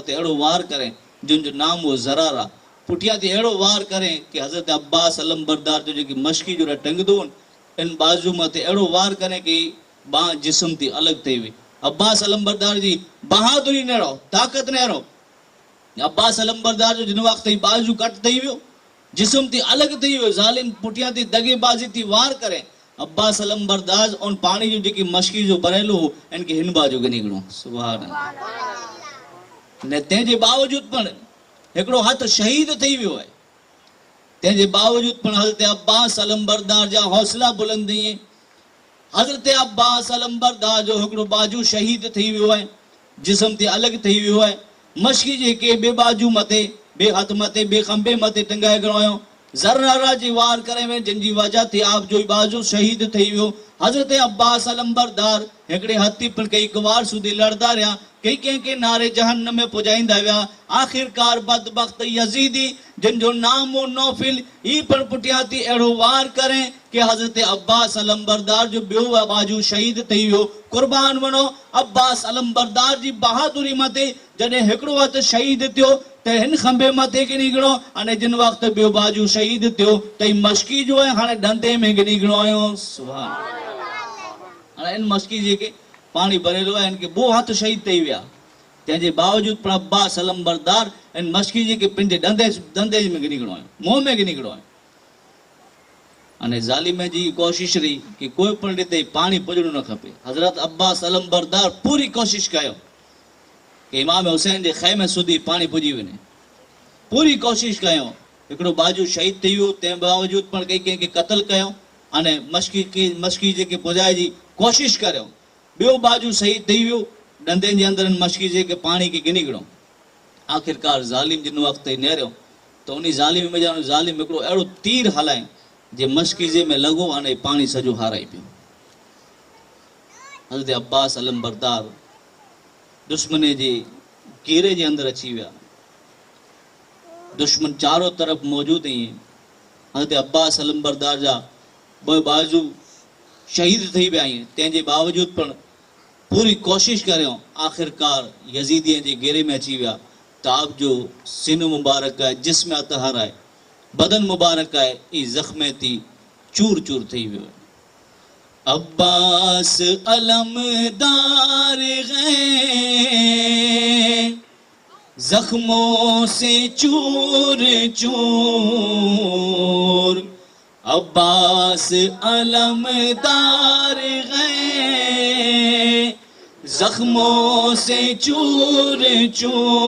ते अड़ो वार करें जिनजो नाम वो ज़रारा पुठिया ते अड़ो वार करें कि हज़रत अब्बास अलमबरदार जो जेकी मशकी जो टंगदो इन बाजू मते अड़ो वार करें कि बाह जिस्म थी अलग थी हुई। अब्बास अलमबरदार जी बहादुरी न रहो ताक़त न रहो। अब्बास अलमबरदार जो जिन वक्त बाजू कट थी वियो जिस्म थी अलग थी वियो ज़ालिम पुठिया थी दगेबाजी थी वार करें। अब्बास अलमबरदार उन पानी जो जेकी मशकी जो भरेलो हो इनके हिन बाजू के निकलो सुभान अल्लाह ने तेजे बावजूद पण एकड़ो हथ शहीद थी वियो है। तेजे बावजूद पण हज़रत अब्बास अलमबरदार जा हौसला बुलंद थी। हज़रत अब्बास अलमबरदार जो एकड़ो बाजू शहीद थी वियो है जिस्म थी अलग थी वियो है। मशकी जेके बे बाजू मते बे हथ मते बे खंबे मते टंगाए गयो ज़र्रारा जी वार करे में जिनजी वजह थी आप जो बाजू शहीद थी वियो। हज़रत अब्बास अलमबरदार एकड़े हथी पण कई कवार सुधी लड़दा रहा कई के नारे जहन्नम में पुजाइंदा विया। आखिरकार बदबख्त यजीदी जिनजो नाम हो नौफिल ई पण पुठिया थी अड़ो वार करें कि हज़रत अब्बास अलमबरदार जो बियो बाजू शहीद थी वियो। कुर्बान वनो अब्बास अलमबरदार जी बहादुरी मते जडे एकड़ो हथ शहीद थियो ते हिन खंबे मथे गिनी गणो अने जिन वक्त बियो बाजू शहीद थियो तई मशकी जो है हाने डंडे में गिनी गणो आयो सुभान अल्लाह। इन मशकी जेके पानी भरेलो है इनके बो हथ शहीद थी विया तेजे बावजूद पण अब्बास अलमबरदार इन मशकी जेके पिंजे डंडे में गिनी गणो आयो मुंह में गिनी गणो आयो अने ज़ालिम जी कोशिश रही कि कोई पण रीते पानी पुजणो न खपे। हज़रत अब्बास अलमबरदार पूरी कोशिश कयो कि इमाम हुसैन जे खैमे सुधी पानी पुजी वने पूरी कोशिश कयो एकड़ो बाजू शहीद थी वियो ते बावजूद पण कई के कत्ल कयो अने मशकी जेके पुजाए जी कोशिश करियो बियो बाजू शहीद थी वियो डंदे जे अंदर मशकी जेके पानी के गिनी गणो। आखिरकार ज़ालिम जिन वक्त नेरियो तो उन ज़ालिम में जानो ज़ालिम एकड़ो अड़ो तीर हलाए जे मशकी जे में लगो अने पानी सजो हाराई पियो। हज़रत अब्बास अलमबरदार दुश्मने जे घेरे जे अंदर अची विया दुश्मन चारों तरफ मौजूद ही। हज़रत अब्बास अलमबरदार जा ब बाजू शहीद थी विया तेजे बावजूद पण पूरी कोशिश करियो आखिरकार यजीदियन जे घेरे में अची विया तो आप जो सिन मुबारक है जिस्म अतहर है बदन मुबारक है ई जख्मे थी चूर चूर थी वियो। अब्बास अलमदार गए जख्मों से चूर चूर अब्बास अलमदार गए जख्मों से चूर चूर।